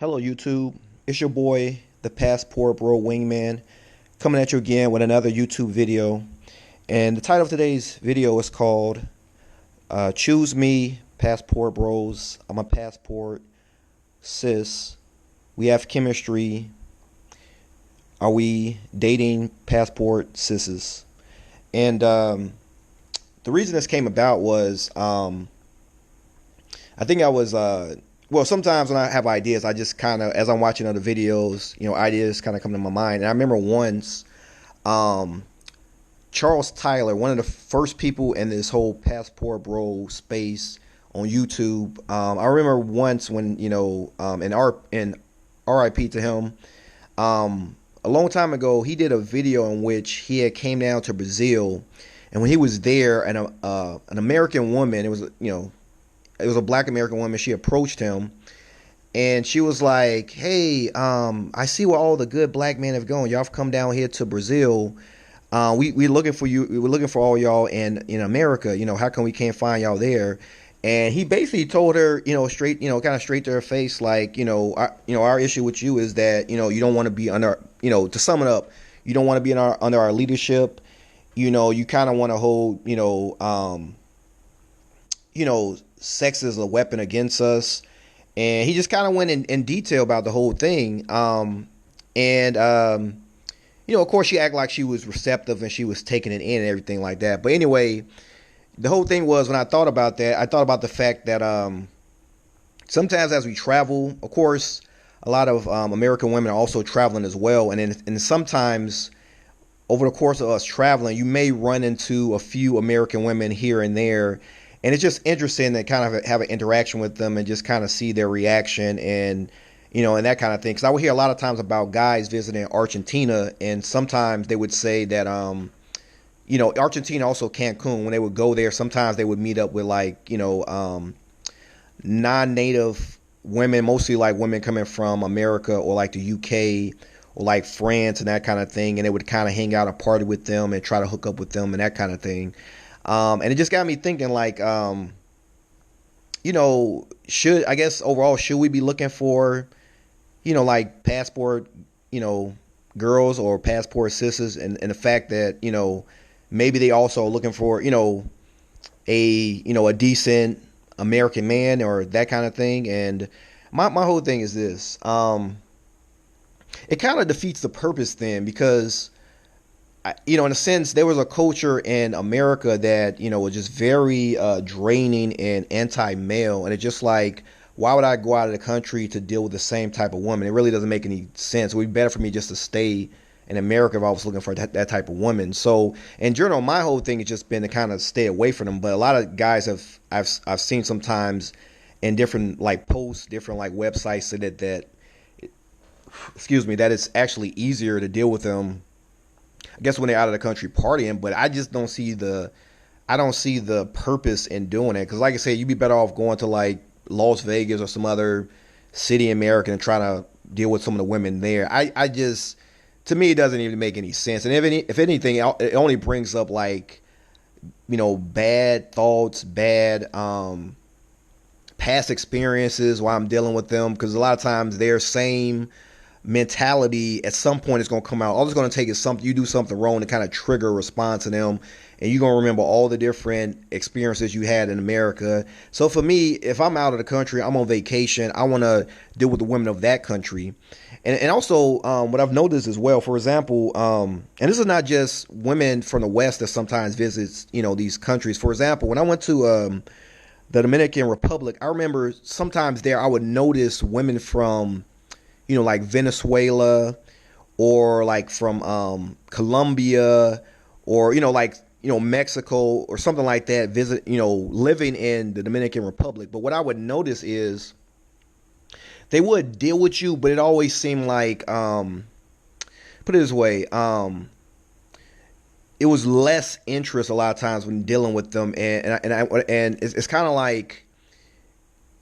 Hello, YouTube. It's your boy, the Passport Bro Wingman, coming at you again with another YouTube video. And the title of today's video is called Choose Me, Passport Bros. I'm a Passport SIS. We have chemistry. Are we dating Passport SISs? And the reason this came about was I think I was well, sometimes when I have ideas, I just kind of, as I'm watching other videos, ideas kind of come to my mind. And I remember once, Charles Tyler, one of the first people in this whole Passport Bro space on YouTube. I remember once when, in RIP to him, a long time ago, he did a video in which he had came down to Brazil, and when he was there, and an American woman, it was a black American woman. She approached him and she was like, "Hey, I see where all the good black men have gone. Y'all have come down here to Brazil. We're looking for you. We're looking for all y'all in America. How come we can't find y'all there?" And he basically told her, straight, kind of straight to her face, like, our issue with you is that, you don't want to be under, to sum it up, you don't want to be under our leadership. You kind of want to hold, sex is a weapon against us. And he just kind of went in detail about the whole thing. Of course, she acted like she was receptive and she was taking it in and everything like that. But anyway, the whole thing was, when I thought about that, I thought about the fact that sometimes as we travel, of course, a lot of American women are also traveling as well. And sometimes over the course of us traveling, you may run into a few American women here and there. And it's just interesting to kind of have an interaction with them and just kind of see their reaction and that kind of thing. Because I would hear a lot of times about guys visiting Argentina, and sometimes they would say that, Argentina, also Cancun, when they would go there, sometimes they would meet up with non-native women, mostly like women coming from America or like the UK or like France and that kind of thing. And they would kind of hang out and party with them and try to hook up with them and that kind of thing. And it just got me thinking, like, should we be looking for, like passport, girls or passport sisters, and the fact that, maybe they also are looking for, a decent American man or that kind of thing. And my whole thing is this, it kind of defeats the purpose then, because in a sense, there was a culture in America that, was just very draining and anti-male. And it's just like, why would I go out of the country to deal with the same type of woman? It really doesn't make any sense. It would be better for me just to stay in America if I was looking for that type of woman. So in general, my whole thing has just been to kind of stay away from them. But a lot of guys I've seen sometimes in different like posts, different like websites, say that it's actually easier to deal with them, I guess, when they're out of the country partying. But I just don't see the purpose in doing it. Because like I said, you'd be better off going to like Las Vegas or some other city in America and trying to deal with some of the women there. To me, it doesn't even make any sense. And if anything, it only brings up like, bad thoughts, bad past experiences while I'm dealing with them. Because a lot of times their same mentality at some point is going to come out. All it's going to take is you do something wrong to kind of trigger a response in them, and you're going to remember all the different experiences you had in America. So for me, if I'm out of the country, I'm on vacation, I want to deal with the women of that country. And also, what I've noticed as well, for example, and this is not just women from the West that sometimes visits, these countries. For example, when I went to the Dominican Republic, I remember sometimes there I would notice women from, like Venezuela or like from Colombia or, Mexico or something like that, living in the Dominican Republic. But what I would notice is they would deal with you, but it always seemed like, put it this way, it was less interest a lot of times when dealing with them. And it's kind of like,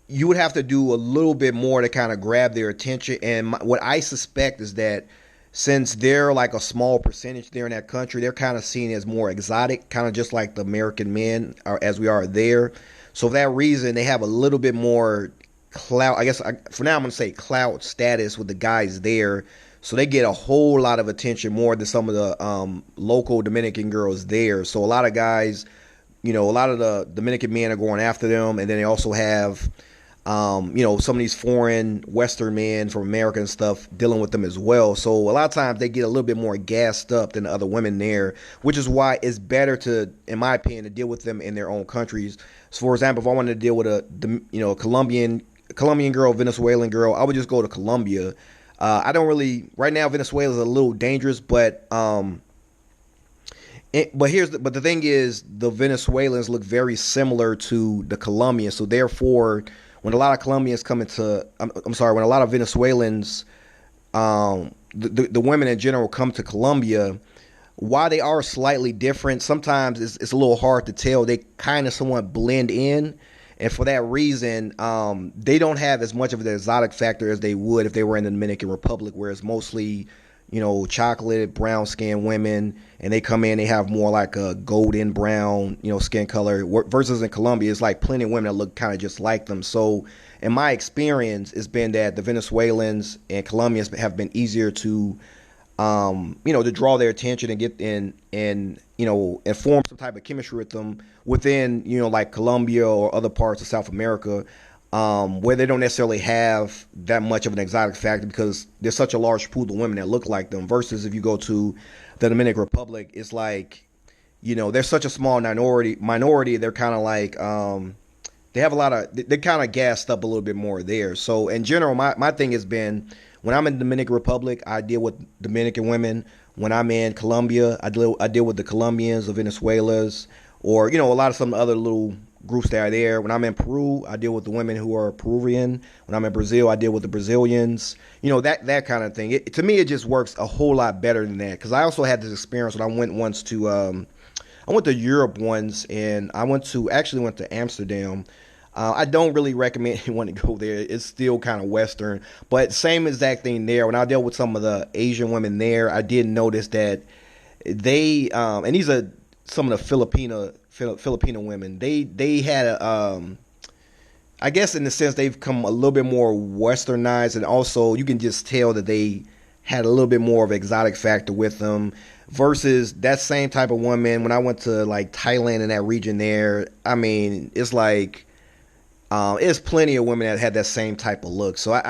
you would have to do a little bit more to kind of grab their attention. And what I suspect is that since they're like a small percentage there in that country, they're kind of seen as more exotic, kind of just like the American men are, as we are there. So for that reason, they have a little bit more clout. I guess for now I'm gonna say clout status with the guys there, so they get a whole lot of attention more than some of the local Dominican girls there. So a lot of guys, a lot of the Dominican men are going after them, and then they also have some of these foreign Western men from America and stuff dealing with them as well. So a lot of times they get a little bit more gassed up than the other women there, which is why it's better to, in my opinion, to deal with them in their own countries. So for example, if I wanted to deal with a Colombian girl, Venezuelan girl, I would just go to Colombia. I don't really right now. Venezuela is a little dangerous, but but the thing is, the Venezuelans look very similar to the Colombians, so therefore, when a lot of Colombians come into, I'm sorry, when a lot of Venezuelans, the women in general come to Colombia, while they are slightly different, sometimes it's a little hard to tell. They kind of somewhat blend in, and for that reason, they don't have as much of the exotic factor as they would if they were in the Dominican Republic, where it's mostly chocolate, brown skinned women, and they come in, they have more like a golden brown, skin color, versus in Colombia, it's like plenty of women that look kind of just like them. So in my experience, it's been that the Venezuelans and Colombians have been easier to, to draw their attention and get in and form some type of chemistry with them within, like Colombia or other parts of South America. Where they don't necessarily have that much of an exotic factor because there's such a large pool of women that look like them. Versus if you go to the Dominican Republic, it's like, they're such a small minority. They're kind of like, they have a lot of, they're kind of gassed up a little bit more there. So in general, my thing has been, when I'm in the Dominican Republic, I deal with Dominican women. When I'm in Colombia, I deal with the Colombians, the Venezuelans, or, a lot of some other little groups that are there. When I'm in Peru, I deal with the women who are Peruvian. When I'm in Brazil, I deal with the Brazilians. That kind of thing. To me, it just works a whole lot better than that. Because I also had this experience when I went once to, I went to Europe once, and I went to Amsterdam. I don't really recommend anyone to go there. It's still kind of Western, but same exact thing there. When I dealt with some of the Asian women there, I did notice that they, and these are some of the Filipino women. They had I guess in the sense they've come a little bit more westernized, and also you can just tell that they had a little bit more of an exotic factor with them versus that same type of woman when I went to like Thailand and that region there. I mean, it's like there's plenty of women that had that same type of look. So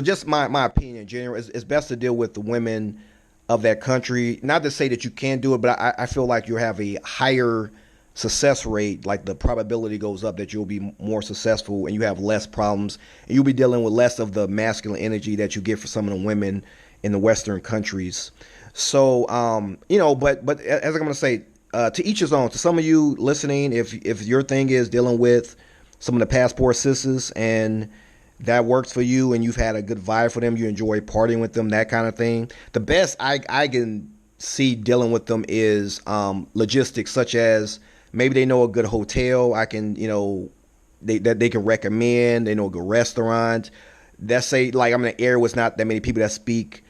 just my opinion in general, it's best to deal with the women of that country. Not to say that you can't do it, but I feel like you have a higher success rate, like the probability goes up that you'll be more successful and you have less problems and you'll be dealing with less of the masculine energy that you get for some of the women in the Western countries. So, but as I'm going to say, to each his own. To some of you listening, if your thing is dealing with some of the passport SISs and that works for you and you've had a good vibe for them, you enjoy partying with them, that kind of thing, the best I can see dealing with them is logistics, such as maybe they know a good hotel I can, they can recommend, they know a good restaurant. Let's say like I'm in an area where it's not that many people that speak,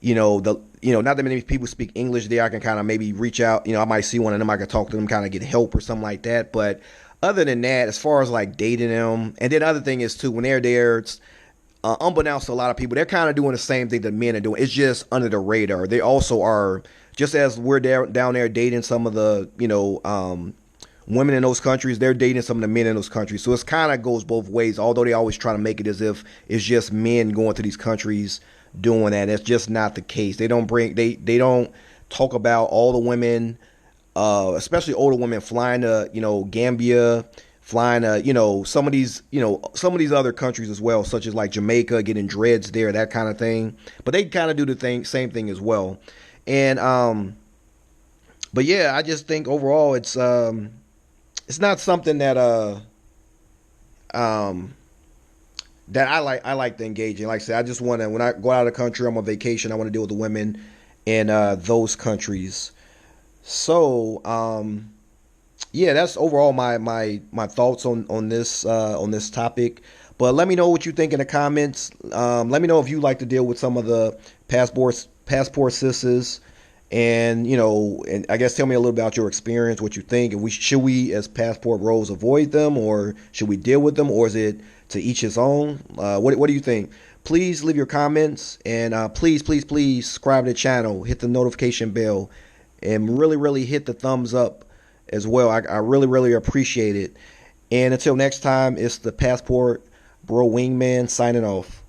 not that many people speak English there. I can kind of maybe reach out, I might see one of them, I can talk to them, kind of get help or something like that. But other than that, as far as like dating them, and then other thing is too, when they're there, it's unbeknownst to a lot of people, they're kind of doing the same thing that men are doing. It's just under the radar. They also are, just as we're down there dating some of the, women in those countries, they're dating some of the men in those countries. So it's kind of goes both ways, although they always try to make it as if it's just men going to these countries doing that. It's just not the case. They don't talk about all the women, especially older women flying to, Gambia, flying to, some of these other countries as well, such as like Jamaica, getting dreads there, that kind of thing. But they kind of do the same thing as well. And, but yeah, I just think overall it's not something that, that I like to engage in. Like I said, I just want to, when I go out of the country, I'm on vacation, I want to deal with the women in, those countries. So, yeah, that's overall my thoughts on this topic. But let me know what you think in the comments. Let me know if you like to deal with some of the passport SISs And and I guess tell me a little about your experience, what you think, and should we as passport bros avoid them, or should we deal with them, or is it to each his own? What do you think? Please leave your comments, and please subscribe to the channel, hit the notification bell, and really hit the thumbs up as well. I really appreciate it. And until next time, it's the passport bro wingman signing off.